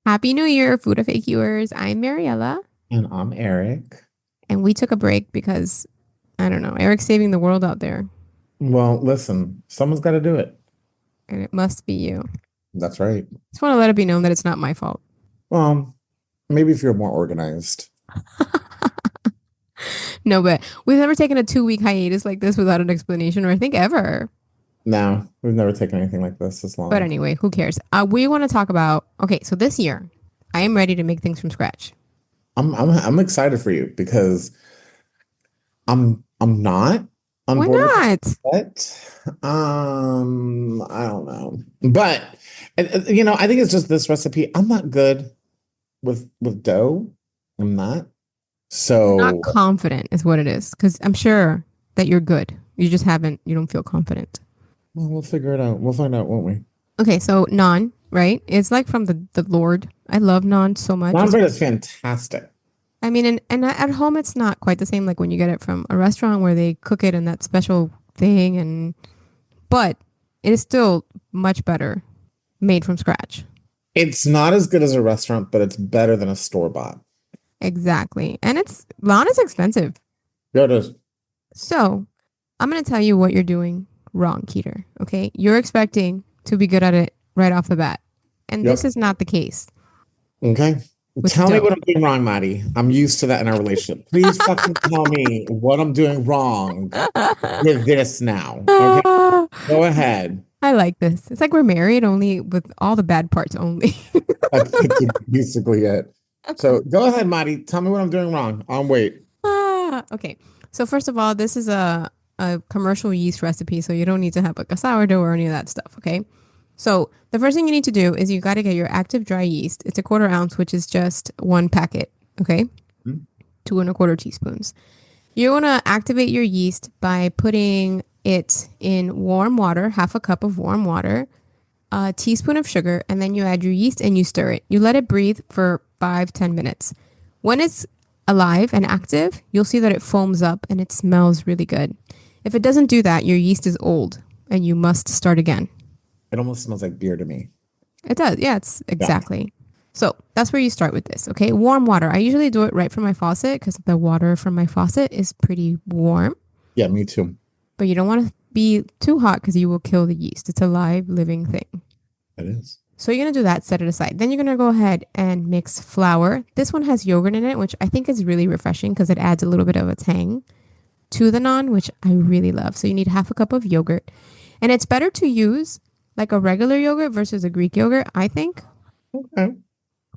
Happy New Year, Food of Viewers. I'm Mariella, And I'm Eric. and we took a break because I don't know, Eric's saving the world out there, Well, listen, someone's got to do it. and it must be you. That's right. Just want to let it be known that it's not my fault. Well, maybe if you're more organized. No, but we've never taken a 2 week hiatus like this without an explanation, or I think ever. No, we've never taken anything like this But long. anyway, who cares? We want to talk about okay, so this year, I am ready to make things from scratch. I'm excited for you because I'm not on Why board with not? it. I don't know. But I think it's just this recipe. I'm not good with dough. I'm not. You're not So, confident, is what it is, because I'm sure that you're good. You just haven't, you don't feel confident. well, we'll figure it out. We'll find out, won't we? Okay, so naan, right? It's like from the Lord. I love naan so much. Naan bread is fantastic. I mean, and at home, it's not quite the same like when you get it from a restaurant where they cook it in that special thing, but it is still much better made from scratch. It's not as good as a restaurant, but it's better than a store bought. Exactly, and it's naan is expensive. Yeah, it is. So I'm gonna tell you what you're doing wrong, Keter. Okay, you're expecting to be good at it right off the bat, and this Yep. is not the case Okay. with Tell me dough. what I'm doing wrong, Maddie. I'm used to that in our relationship. Please fucking tell me what I'm doing wrong with this now. Okay. Go ahead. I like this. It's like we're married, only with all the bad parts only. That's basically it. So go ahead, Maddie. Tell me what I'm doing wrong. I'll wait. Okay. So first of all, this is a commercial yeast recipe, so you don't need to have like a sourdough or any of that stuff. Okay. So the first thing you need to do is you got to get your active dry yeast. It's a 1/4 ounce, which is just one packet. Okay. 2 1/4 teaspoons. You want to activate your yeast by putting it in warm water, half a cup of warm water, a teaspoon of sugar, and then you add your yeast and you stir it. You let it breathe for 5 10 minutes. When it's alive and active, you'll see that it foams up and it smells really good. If it doesn't do that, your yeast is old and you must start again. It almost smells like beer to me. It does. Yeah, it's Yeah. exactly. So that's where you start with this. Okay. Warm water. I usually do it right from my faucet because the water from my faucet is pretty warm, Yeah, me too. but you don't want to be too hot because you will kill the yeast. It's a live, living thing. It is. So you're going to do that, set it aside. Then you're going to go ahead and mix flour. This one has yogurt in it, which I think is really refreshing because it adds a little bit of a tang to the naan, which I really love. So you need half a cup of yogurt. And it's better to use like a regular yogurt versus a Greek yogurt, I think. Okay. That's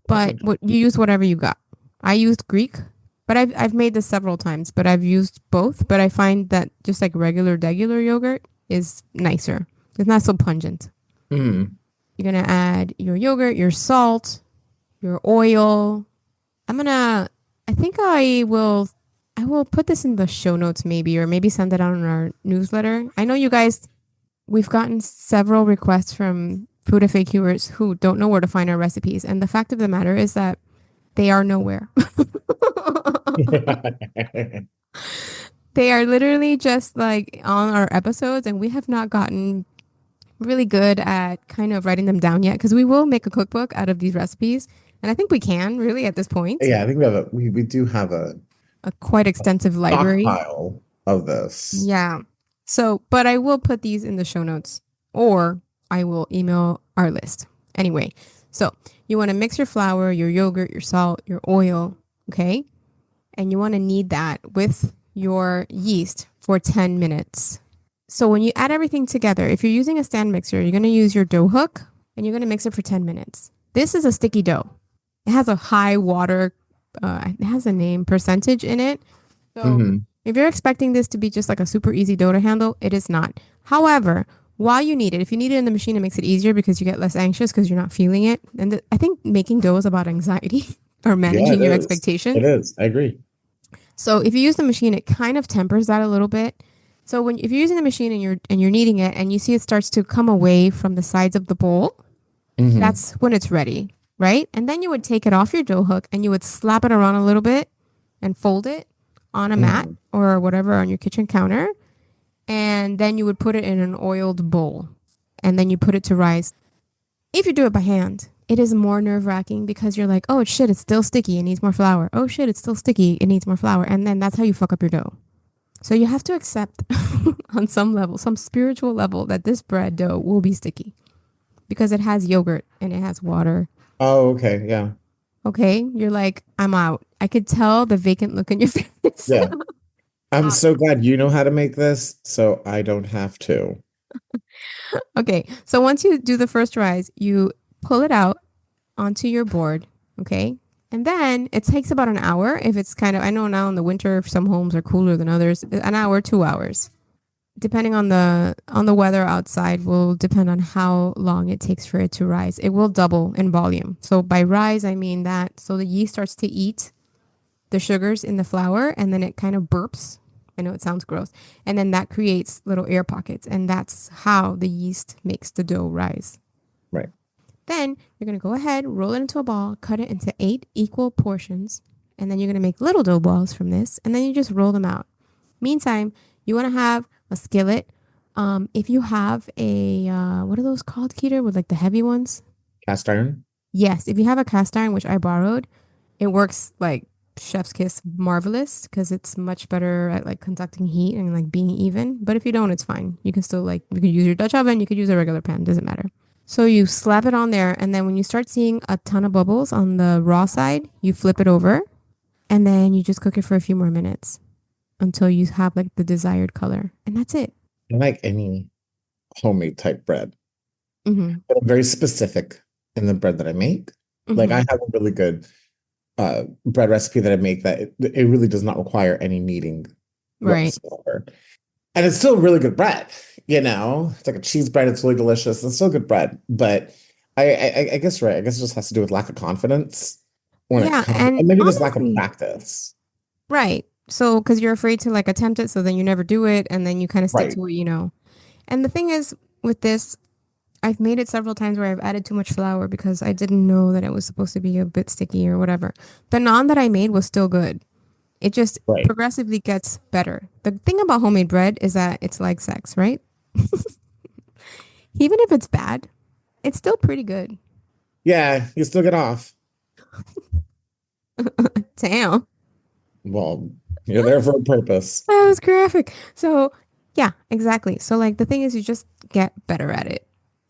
But what you use whatever you got. I used Greek, but I've made this several times, but I've used both, but I find that just like regular yogurt is nicer. It's not so pungent. mm, You're going to add your yogurt, your salt, your oil. I think I will put this in the show notes maybe, or maybe send it out in our newsletter. I know you guys, we've gotten several requests from food FAQers who don't know where to find our recipes. And the fact of the matter is that they are nowhere. mm. They are literally just like on our episodes, and we have not gotten really good at kind of writing them down yet because we will make a cookbook out of these recipes. And I think we can really at this point, Yeah, I think we do have a a quite extensive library. stockpile of this. Yeah. So, but I will put these in the show notes or I will email our list. Anyway, so you want to mix your flour, your yogurt, your salt, your oil, okay? And you want to knead that with your yeast for 10 minutes. So when you add everything together, if you're using a stand mixer, you're going to use your dough hook and you're going to mix it for 10 minutes. This is a sticky dough. It has a high water, it has a name percentage in it. So Hmm. if you're expecting this to be just like a super easy dough to handle, it is not. However, while you need it, if you need it in the machine, it makes it easier because you get less anxious because you're not feeling it. And I think making dough is about anxiety or Yeah, it managing your is. It expectations. is. I agree. So if you use the machine, it kind of tempers that a little bit. So when if you're using the machine and you're kneading it and you see it starts to come away from the sides of the bowl, Hmm. that's when it's ready, right? And then you would take it off your dough hook and you would slap it around a little bit and fold it on a mat Hmm. or whatever on your kitchen counter. And then you would put it in an oiled bowl and then you put it to rise if you do it by hand. it is more nerve-wracking because you're like, oh shit, it's still sticky. It needs more flour. Oh shit, it's still sticky. It needs more flour. And then that's how you fuck up your dough. So you have to accept on some level, some spiritual level, that this bread dough will be sticky because it has yogurt and it has water. Oh, okay. Yeah. Okay. You're like, I'm out. I could tell the vacant look in your face. Yeah. I'm Out. so glad you know how to make this, so I don't have to. Okay. So once you do the first rise, you pull it out onto your board. Okay. And then it takes about an hour if it's kind of, I know now in the winter, some homes are cooler than others, an hour, 2 hours. Depending on the weather outside will depend on how long it takes for it to rise. It will double in volume. So by rise, I mean that so the yeast starts to eat the sugars in the flour and then it kind of burps. I know it sounds gross. And then that creates little air pockets and that's how the yeast makes the dough rise. Right. Then you're going to go ahead, roll it into a ball, cut it into 8 equal portions, and then you're going to make little dough balls from this and then you just roll them out. Meantime, you want to have a skillet. If you have a, what are those called, Keter, with like the heavy ones? Cast iron? Yes, if you have a cast iron, which I borrowed, it works like chef's kiss marvelous because it's much better at like conducting heat and like being even. But if you don't, it's fine. You can still like, you could use your Dutch oven, you could use a regular pan, doesn't matter. So you slap it on there, and then when you start seeing a ton of bubbles on the raw side, you flip it over, and then you just cook it for a few more minutes until you have like the desired color. And that's it. I like any homemade type bread, Mm-hmm. but I'm very specific in the bread that I make. Like I Mm-hmm. have a really good bread recipe that I make that it really does not require any kneading Right. whatsoever. And it's still really good bread, you know? It's like a cheese bread, it's really delicious. It's still good bread. But I guess right. I guess it just has to do with lack of confidence when it Yeah. comes, And and maybe just lack of honestly, practice. right. So, because you're afraid to like attempt it, so then you never do it, and then you kind of stick Right. to what you know. And the thing is, with this, I've made it several times where I've added too much flour because I didn't know that it was supposed to be a bit sticky or whatever. The naan that I made was still good. It just Right. progressively gets better. The thing about homemade bread is that it's like sex, right? Even if it's bad, it's still pretty good. Yeah, you still get off. Damn. Well, you're there for a purpose. That was graphic. So, yeah, exactly. So, like, the thing is, you just get better at it.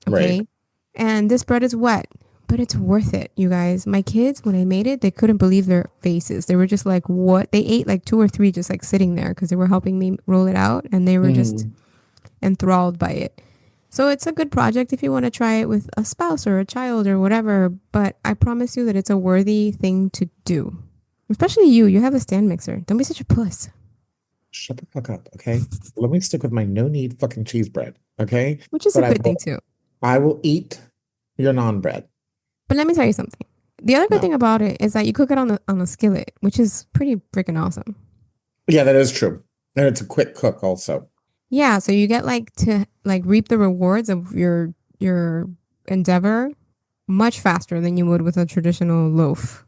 Right. Okay. And this bread is wet, but it's worth it, you guys. My kids, when I made it, they couldn't believe their faces. They were just like, what? They ate like two or three just like sitting there because they were helping me roll it out and they were just Mm. enthralled by it. So, it's a good project if you want to try it with a spouse or a child or whatever. But I promise you that it's a worthy thing to do. Especially you. You have a stand mixer. Don't be such a puss. Shut the fuck up, okay? Let me stick with my no need fucking cheese bread, okay? Which is a But good thing too. I will eat your non bread. But let me tell you something. The other good No. thing about it is that you cook it on a skillet, which is pretty freaking awesome. Yeah, that is true. And it's a quick cook also. Yeah, so you get like to like reap the rewards of your endeavor much faster than you would with a traditional loaf,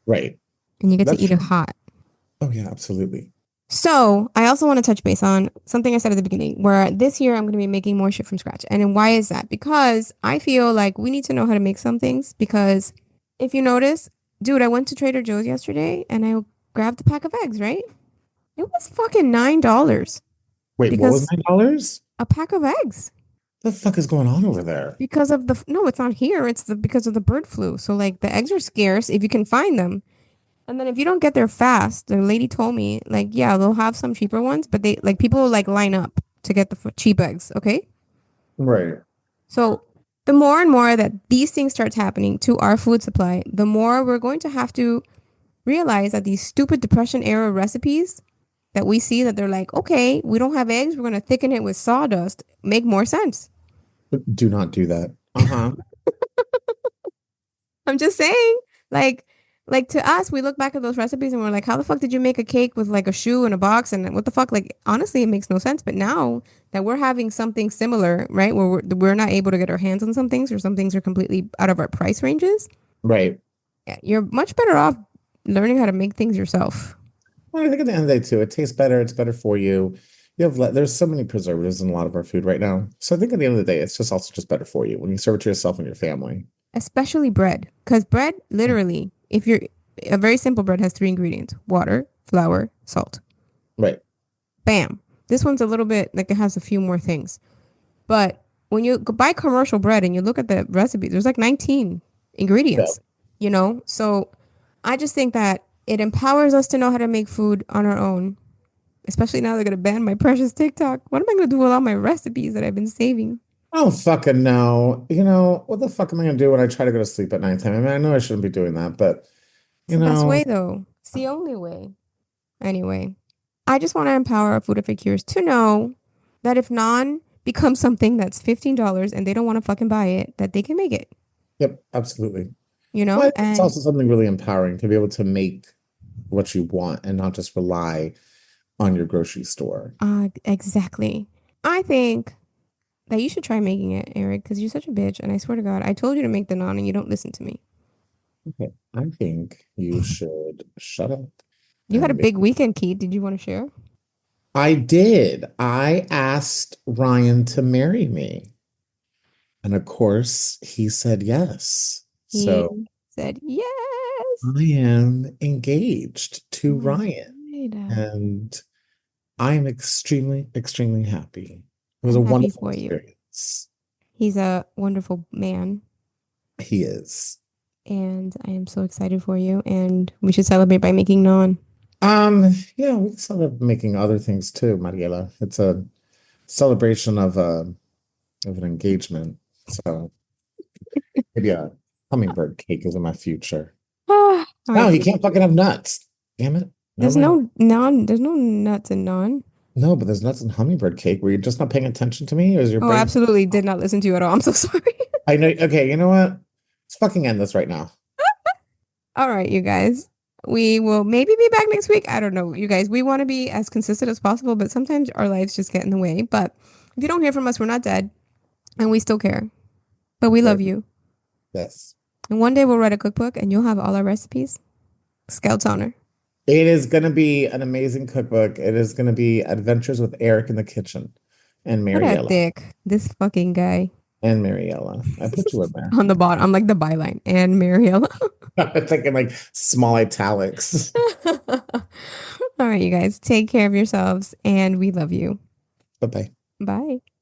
Right. and you get to That's eat it true. hot. Oh yeah, absolutely. So, I also want to touch base on something I said at the beginning, where this year I'm going to be making more shit from scratch. And then why is that? Because I feel like we need to know how to make some things. Because if you notice, dude, I went to Trader Joe's yesterday and I grabbed a pack of eggs, right? It was fucking $9 Wait, what was because $9? a pack of eggs. The fuck is going on over there? Because of the, no, it's not here. It's because of the bird flu. So, like, the eggs are scarce if you can find them. And then if you don't get there fast, the lady told me, like, yeah, they'll have some cheaper ones, but they like people like line up to get the cheap eggs. Okay. Right. So the more and more that these things starts happening to our food supply, the more we're going to have to realize that these stupid depression era recipes that we see that they're like, okay, we don't have eggs, we're going to thicken it with sawdust, make more sense. But do not do that. Uh-huh. I'm just saying, like, like to us, we look back at those recipes and we're like, how the fuck did you make a cake with like a shoe in a box? And what the fuck? Like, honestly, it makes no sense. But now that we're having something similar, right, where we're not able to get our hands on some things or some things are completely out of our price ranges, Right. yeah, you're much better off learning how to make things yourself. Well, I think at the end of the day too, it tastes better, it's better for you. You have there's so many preservatives in a lot of our food right now. So I think at the end of the day, it's just also just better for you when you serve it to yourself and your family. especially bread. Because bread, literally, if you're a very simple bread has three ingredients: water, flour, salt. Right. Bam. This one's a little bit like it has a few more things. But when you buy commercial bread and you look at the recipe, there's like 19 Yeah. ingredients, you know? So I just think that it empowers us to know how to make food on our own, especially now they're going to ban my precious TikTok. What am I going to do with all my recipes that I've been saving? I don't fucking know. What the fuck am I gonna do when I try to go to sleep at nighttime? I mean, I know I shouldn't be doing that, but It's you the best know, way, though. It's the only way. Anyway, I just want to empower our food epicures to know that if naan becomes something that's $15 and they don't want to fucking buy it, that they can make it, yep, absolutely. you know? But it's And also something really empowering to be able to make what you want and not just rely on your grocery store. exactly. I think that you should try making it, Eric, because you're such a bitch. And I swear to God, I told you to make the naan and you don't listen to me. Okay, I think you should shut up You had a and make. big weekend, Keith. Did you want to share? I did. I asked Ryan to marry me. And of course, he said yes. So He said yes. I am engaged Oh to my Ryan. God. And I am extremely, extremely happy. It was I'm a happy wonderful for you. experience. He's a wonderful man, He is. and I am so excited for you. And we should celebrate by making naan. Yeah, we can start making other things too, Mariela. It's a celebration of an engagement. So maybe a hummingbird cake is in my future. All No, right, you sweetie. can't fucking have nuts. Damn it. Never There's mind. no naan. There's no nuts in naan. No, but there's nuts in hummingbird cake. Were you just not paying attention to me? Or is your Oh, brain? absolutely did not listen to you at all. I'm so sorry. I know. Okay, you know what? Let's fucking end this right now. All right, you guys. We will maybe be back next week. I don't know, you guys. We want to be as consistent as possible, but sometimes our lives just get in the way. But if you don't hear from us, we're not dead and we still care. But we love Right. you. Yes. And one day we'll write a cookbook and you'll have all our recipes. Scout's honor. It is going to be an amazing cookbook. It is going to be Adventures with Eric in the Kitchen and What a Mariella. dick. This fucking guy And Mariella. I put you in there. on the bottom. I'm like the byline. And Mariella. It's like in like small italics. All right, you guys. Take care of yourselves and we love you. Bye bye. Bye.